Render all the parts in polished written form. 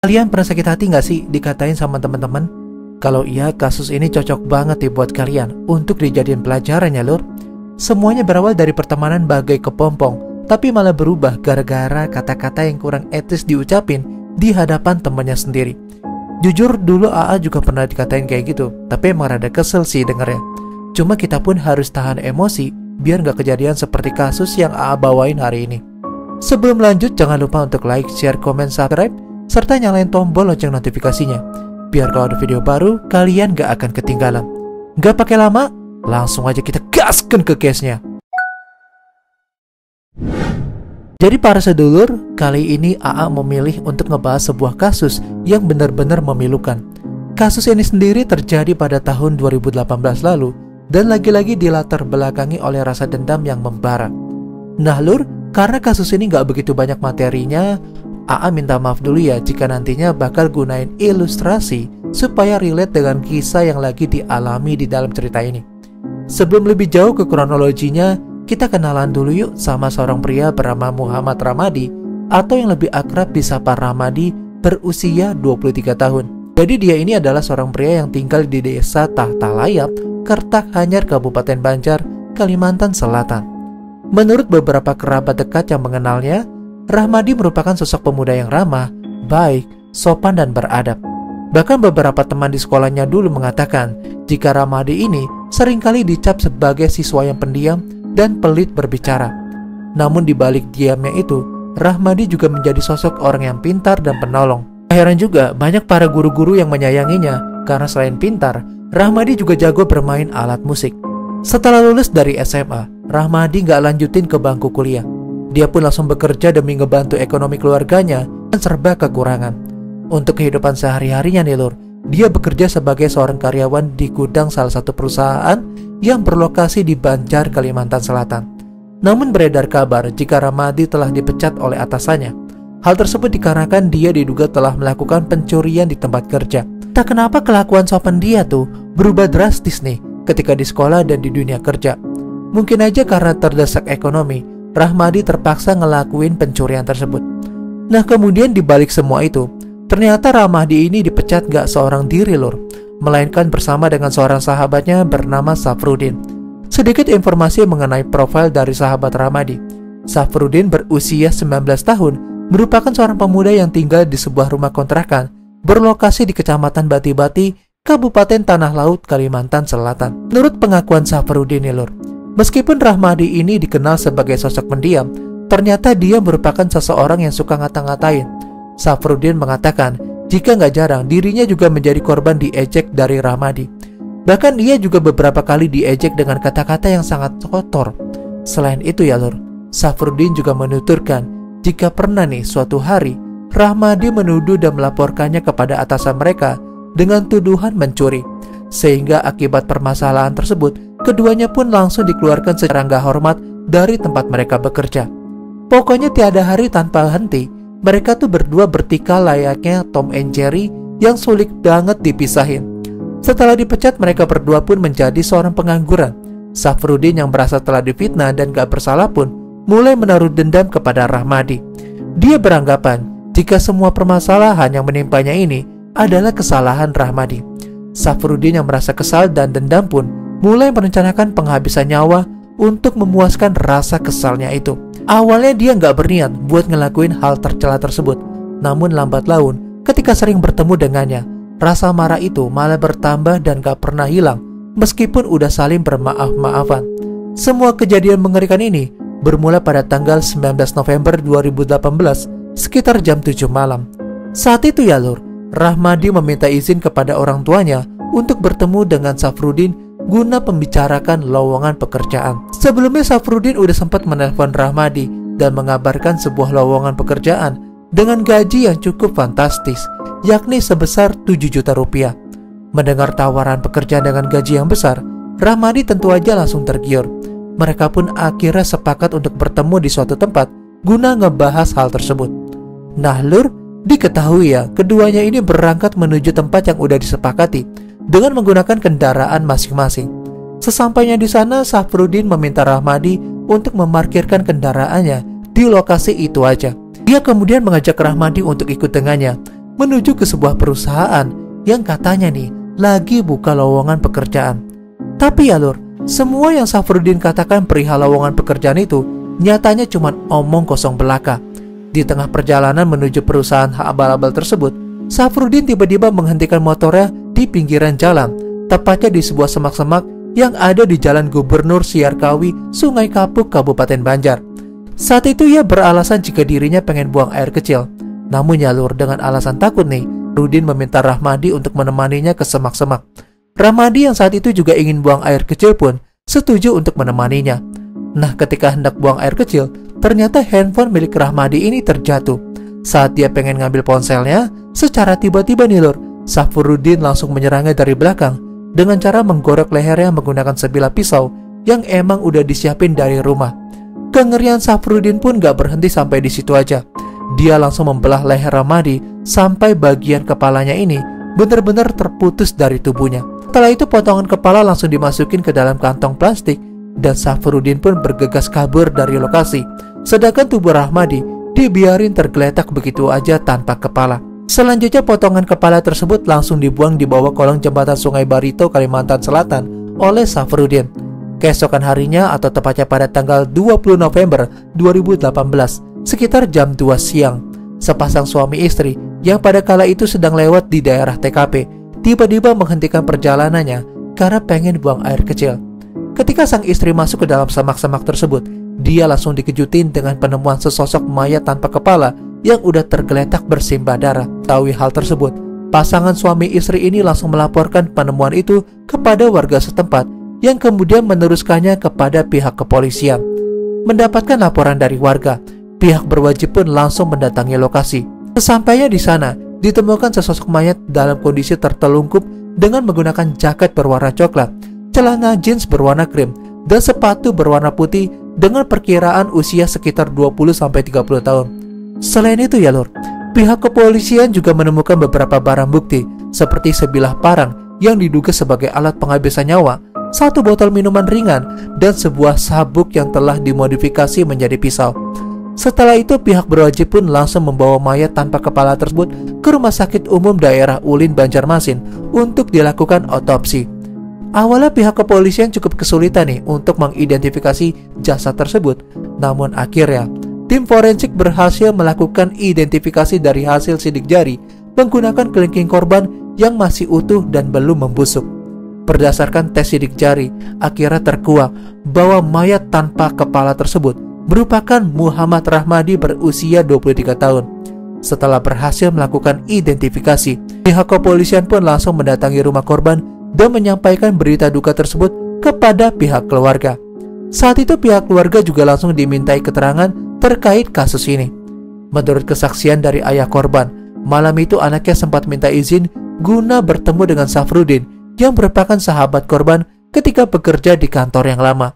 Kalian pernah sakit hati nggak sih dikatain sama teman-teman? Kalau iya, kasus ini cocok banget nih buat kalian untuk dijadiin pelajaran ya lur. Semuanya berawal dari pertemanan bagai kepompong, tapi malah berubah gara-gara kata-kata yang kurang etis diucapin di hadapan temannya sendiri. Jujur dulu AA juga pernah dikatain kayak gitu, tapi emang rada kesel sih dengernya. Cuma kita pun harus tahan emosi biar nggak kejadian seperti kasus yang AA bawain hari ini. Sebelum lanjut, jangan lupa untuk like, share, komen, subscribe, serta nyalain tombol lonceng notifikasinya, biar kalau ada video baru, kalian gak akan ketinggalan. Gak pakai lama, langsung aja kita gaskan ke case-nya. Jadi para sedulur, kali ini AA memilih untuk ngebahas sebuah kasus yang benar-benar memilukan. Kasus ini sendiri terjadi pada tahun 2018 lalu, dan lagi-lagi dilatar belakangi oleh rasa dendam yang membara. Nah lur, karena kasus ini gak begitu banyak materinya, AA minta maaf dulu ya jika nantinya bakal gunain ilustrasi supaya relate dengan kisah yang lagi dialami di dalam cerita ini. Sebelum lebih jauh ke kronologinya, kita kenalan dulu yuk sama seorang pria bernama Muhammad Ramadi, atau yang lebih akrab disapa Ramadi, berusia 23 tahun. Jadi dia ini adalah seorang pria yang tinggal di desa Tahtalayap, Kertakhanyar, Kabupaten Banjar, Kalimantan Selatan. Menurut beberapa kerabat dekat yang mengenalnya, Rahmadi merupakan sosok pemuda yang ramah, baik, sopan, dan beradab. Bahkan beberapa teman di sekolahnya dulu mengatakan jika Rahmadi ini seringkali dicap sebagai siswa yang pendiam dan pelit berbicara. Namun di balik diamnya itu, Rahmadi juga menjadi sosok orang yang pintar dan penolong. Heran juga banyak para guru-guru yang menyayanginya karena selain pintar, Rahmadi juga jago bermain alat musik. Setelah lulus dari SMA, Rahmadi gak lanjutin ke bangku kuliah. Dia pun langsung bekerja demi ngebantu ekonomi keluarganya dan serba kekurangan. Untuk kehidupan sehari-harinya nih lur, dia bekerja sebagai seorang karyawan di gudang salah satu perusahaan yang berlokasi di Banjar, Kalimantan Selatan. Namun beredar kabar jika Rahmadi telah dipecat oleh atasannya. Hal tersebut dikarenakan dia diduga telah melakukan pencurian di tempat kerja. Tak kenapa kelakuan sopan dia tuh berubah drastis nih ketika di sekolah dan di dunia kerja. Mungkin aja karena terdesak ekonomi, Rahmadi terpaksa ngelakuin pencurian tersebut. Nah kemudian dibalik semua itu, ternyata Rahmadi ini dipecat gak seorang diri lur, melainkan bersama dengan seorang sahabatnya bernama Safrudin. Sedikit informasi mengenai profil dari sahabat Rahmadi. Safrudin berusia 19 tahun, merupakan seorang pemuda yang tinggal di sebuah rumah kontrakan berlokasi di Kecamatan Bati-Bati, Kabupaten Tanah Laut, Kalimantan Selatan. Menurut pengakuan Safrudin lur, meskipun Rahmadi ini dikenal sebagai sosok pendiam, ternyata dia merupakan seseorang yang suka ngata-ngatain. Safrudin mengatakan jika nggak jarang dirinya juga menjadi korban diejek dari Rahmadi. Bahkan ia juga beberapa kali diejek dengan kata-kata yang sangat kotor. Selain itu ya lur, Safrudin juga menuturkan jika pernah nih suatu hari Rahmadi menuduh dan melaporkannya kepada atasan mereka dengan tuduhan mencuri. Sehingga akibat permasalahan tersebut, keduanya pun langsung dikeluarkan secara nggak hormat dari tempat mereka bekerja. Pokoknya tiada hari tanpa henti, mereka tuh berdua bertikal layaknya Tom and Jerry yang sulit banget dipisahin. Setelah dipecat, mereka berdua pun menjadi seorang pengangguran. Safrudin yang merasa telah difitnah dan gak bersalah pun mulai menaruh dendam kepada Rahmadi. Dia beranggapan jika semua permasalahan yang menimpanya ini adalah kesalahan Rahmadi. Safrudin yang merasa kesal dan dendam pun mulai merencanakan penghabisan nyawa untuk memuaskan rasa kesalnya itu. Awalnya dia nggak berniat buat ngelakuin hal tercela tersebut. Namun lambat laun, ketika sering bertemu dengannya, rasa marah itu malah bertambah dan gak pernah hilang meskipun udah saling bermaaf-maafan. Semua kejadian mengerikan ini bermula pada tanggal 19 November 2018 sekitar jam 7 malam. Saat itu ya lur, Rahmadi meminta izin kepada orang tuanya untuk bertemu dengan Safrudin guna membicarakan lowongan pekerjaan. Sebelumnya Safrudin udah sempat menelpon Rahmadi dan mengabarkan sebuah lowongan pekerjaan dengan gaji yang cukup fantastis, yakni sebesar 7 juta rupiah. Mendengar tawaran pekerjaan dengan gaji yang besar, Rahmadi tentu aja langsung tergiur. Mereka pun akhirnya sepakat untuk bertemu di suatu tempat guna ngebahas hal tersebut. Nah lur, diketahui ya, keduanya ini berangkat menuju tempat yang udah disepakati dengan menggunakan kendaraan masing-masing. Sesampainya di sana, Safrudin meminta Rahmadi untuk memarkirkan kendaraannya di lokasi itu aja. Dia kemudian mengajak Rahmadi untuk ikut dengannya menuju ke sebuah perusahaan yang katanya nih lagi buka lowongan pekerjaan. Tapi ya lur, semua yang Safrudin katakan perihal lowongan pekerjaan itu nyatanya cuma omong kosong belaka. Di tengah perjalanan menuju perusahaan abal-abal tersebut, Safrudin tiba-tiba menghentikan motornya di pinggiran jalan, tepatnya di sebuah semak-semak yang ada di Jalan Gubernur Siarkawi, Sungai Kapuk, Kabupaten Banjar. Saat itu ia beralasan jika dirinya pengen buang air kecil. Namun ya lur, dengan alasan takut nih, Rudin meminta Rahmadi untuk menemaninya ke semak-semak. Rahmadi yang saat itu juga ingin buang air kecil pun setuju untuk menemaninya. Nah, ketika hendak buang air kecil, ternyata handphone milik Rahmadi ini terjatuh. Saat dia pengen ngambil ponselnya, secara tiba-tiba nih lur, Safrudin langsung menyerangnya dari belakang dengan cara menggorok lehernya menggunakan sebilah pisau yang emang udah disiapin dari rumah. Kengerian Safrudin pun gak berhenti sampai di situ aja. Dia langsung membelah leher Rahmadi sampai bagian kepalanya ini benar-benar terputus dari tubuhnya. Setelah itu potongan kepala langsung dimasukin ke dalam kantong plastik dan Safrudin pun bergegas kabur dari lokasi. Sedangkan tubuh Rahmadi dibiarin tergeletak begitu aja tanpa kepala. Selanjutnya potongan kepala tersebut langsung dibuang di bawah kolong jembatan Sungai Barito, Kalimantan Selatan oleh Safrudin. Keesokan harinya atau tepatnya pada tanggal 20 November 2018 sekitar jam 2 siang, sepasang suami istri yang pada kala itu sedang lewat di daerah TKP tiba-tiba menghentikan perjalanannya karena pengen buang air kecil. Ketika sang istri masuk ke dalam semak-semak tersebut, dia langsung dikejutin dengan penemuan sesosok mayat tanpa kepala yang udah tergeletak bersimbah darah. Tahu hal tersebut, pasangan suami istri ini langsung melaporkan penemuan itu kepada warga setempat yang kemudian meneruskannya kepada pihak kepolisian. Mendapatkan laporan dari warga, pihak berwajib pun langsung mendatangi lokasi. Sesampainya di sana, ditemukan sesosok mayat dalam kondisi tertelungkup dengan menggunakan jaket berwarna coklat, celana jeans berwarna krim, dan sepatu berwarna putih dengan perkiraan usia sekitar 20-30 tahun. Selain itu ya lur, pihak kepolisian juga menemukan beberapa barang bukti seperti sebilah parang yang diduga sebagai alat penghabisan nyawa, satu botol minuman ringan, dan sebuah sabuk yang telah dimodifikasi menjadi pisau. Setelah itu pihak berwajib pun langsung membawa mayat tanpa kepala tersebut ke Rumah Sakit Umum Daerah Ulin, Banjarmasin untuk dilakukan otopsi. Awalnya pihak kepolisian cukup kesulitan nih untuk mengidentifikasi jasad tersebut. Namun akhirnya tim forensik berhasil melakukan identifikasi dari hasil sidik jari menggunakan kelingking korban yang masih utuh dan belum membusuk. Berdasarkan tes sidik jari, akhirnya terkuak bahwa mayat tanpa kepala tersebut merupakan Muhammad Rahmadi berusia 23 tahun. Setelah berhasil melakukan identifikasi, pihak kepolisian pun langsung mendatangi rumah korban dan menyampaikan berita duka tersebut kepada pihak keluarga. Saat itu pihak keluarga juga langsung dimintai keterangan terkait kasus ini. Menurut kesaksian dari ayah korban, malam itu anaknya sempat minta izin guna bertemu dengan Safrudin yang merupakan sahabat korban ketika bekerja di kantor yang lama.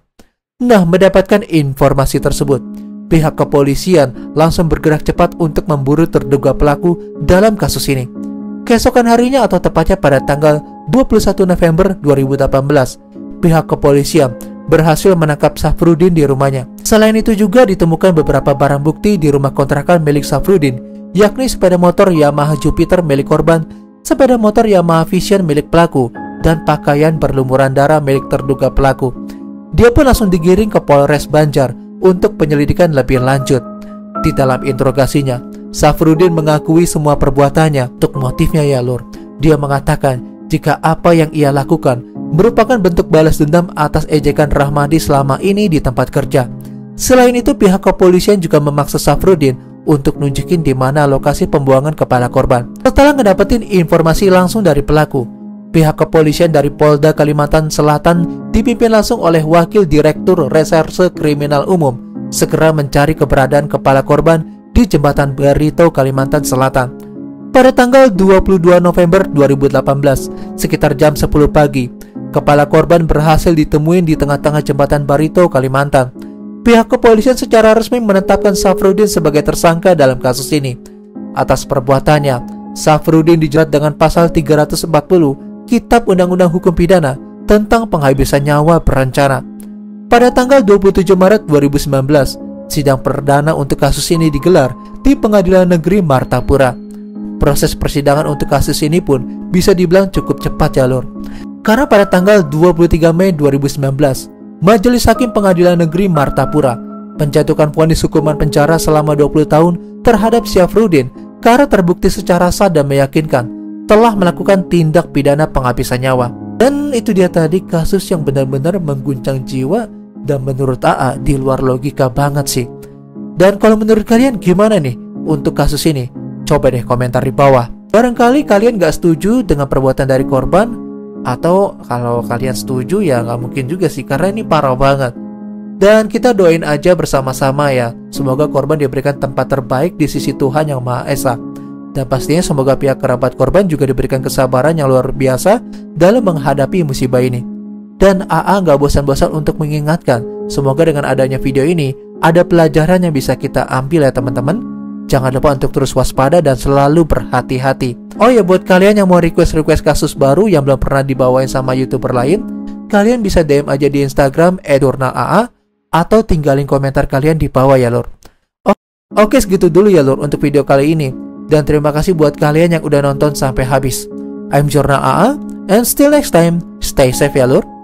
Nah, mendapatkan informasi tersebut, pihak kepolisian langsung bergerak cepat untuk memburu terduga pelaku dalam kasus ini. Keesokan harinya atau tepatnya pada tanggal 21 November 2018, pihak kepolisian berhasil menangkap Safrudin di rumahnya. Selain itu juga ditemukan beberapa barang bukti di rumah kontrakan milik Safrudin, yakni sepeda motor Yamaha Jupiter milik korban, sepeda motor Yamaha Vision milik pelaku, dan pakaian berlumuran darah milik terduga pelaku. Dia pun langsung digiring ke Polres Banjar untuk penyelidikan lebih lanjut. Di dalam interogasinya, Safrudin mengakui semua perbuatannya. Untuk motifnya ya lur, dia mengatakan jika apa yang ia lakukan merupakan bentuk balas dendam atas ejekan Rahmadi selama ini di tempat kerja. Selain itu, pihak kepolisian juga memaksa Safrudin untuk nunjukin di mana lokasi pembuangan kepala korban. Setelah ngedapetin informasi langsung dari pelaku, pihak kepolisian dari Polda Kalimantan Selatan dipimpin langsung oleh Wakil Direktur Reserse Kriminal Umum segera mencari keberadaan kepala korban di Jembatan Barito, Kalimantan Selatan. Pada tanggal 22 November 2018, sekitar jam 10 pagi, kepala korban berhasil ditemuin di tengah-tengah Jembatan Barito, Kalimantan. Pihak kepolisian secara resmi menetapkan Safrudin sebagai tersangka dalam kasus ini. Atas perbuatannya, Safrudin dijerat dengan pasal 340 Kitab Undang-Undang Hukum Pidana tentang penghabisan nyawa berencana. Pada tanggal 27 Maret 2019, sidang perdana untuk kasus ini digelar di Pengadilan Negeri Martapura. Proses persidangan untuk kasus ini pun bisa dibilang cukup cepat ya lur. Karena pada tanggal 23 Mei 2019, Majelis Hakim Pengadilan Negeri Martapura menjatuhkan vonis hukuman penjara selama 20 tahun terhadap Syafruddin karena terbukti secara sah dan meyakinkan telah melakukan tindak pidana penghabisan nyawa. Dan itu dia tadi kasus yang benar-benar mengguncang jiwa dan menurut AA di luar logika banget sih. Dan kalau menurut kalian gimana nih untuk kasus ini? Coba deh komentar di bawah. Barangkali kalian gak setuju dengan perbuatan dari korban, atau kalau kalian setuju ya gak mungkin juga sih karena ini parah banget. Dan kita doain aja bersama-sama ya, semoga korban diberikan tempat terbaik di sisi Tuhan Yang Maha Esa. Dan pastinya semoga pihak kerabat korban juga diberikan kesabaran yang luar biasa dalam menghadapi musibah ini. Dan AA gak bosan-bosan untuk mengingatkan, semoga dengan adanya video ini ada pelajaran yang bisa kita ambil ya teman-teman. Jangan lupa untuk terus waspada dan selalu berhati-hati. Oh ya, buat kalian yang mau request kasus baru yang belum pernah dibawain sama YouTuber lain, kalian bisa DM aja di Instagram @urnalaa atau tinggalin komentar kalian di bawah ya lur. Oke, segitu dulu ya lur untuk video kali ini. Dan terima kasih buat kalian yang udah nonton sampai habis. I'm Jurnal AA, and still next time, stay safe ya lur.